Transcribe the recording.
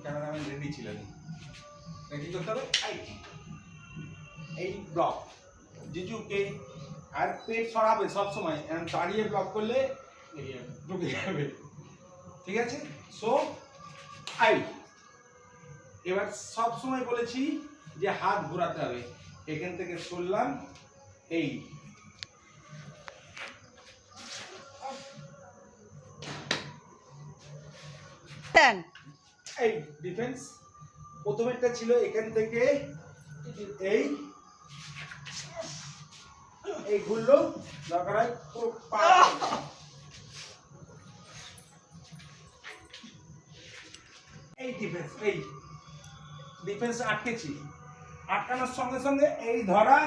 Cameraman ready ছিলেন। কি করতে হবে? এই ব্লক জিজুকে আর পেট সরাবে সবসময়, দাঁড়িয়ে ব্লক করলে ঢুকে যাবে। ঠিক আছে? সো আই এবার সবসময় বলেছি যে হাত ঘোরাতে হবে, এখান থেকে সরলাম, এই এই ডিফেন্স। প্রথমেরটা ছিল এখান থেকে এই এই ঘুরলো, দরকার হয় পুরো পা এই ডিফেন্স, এই ডিফেন্স আটকেছি, আটকানোর সঙ্গে সঙ্গে এই ধরা,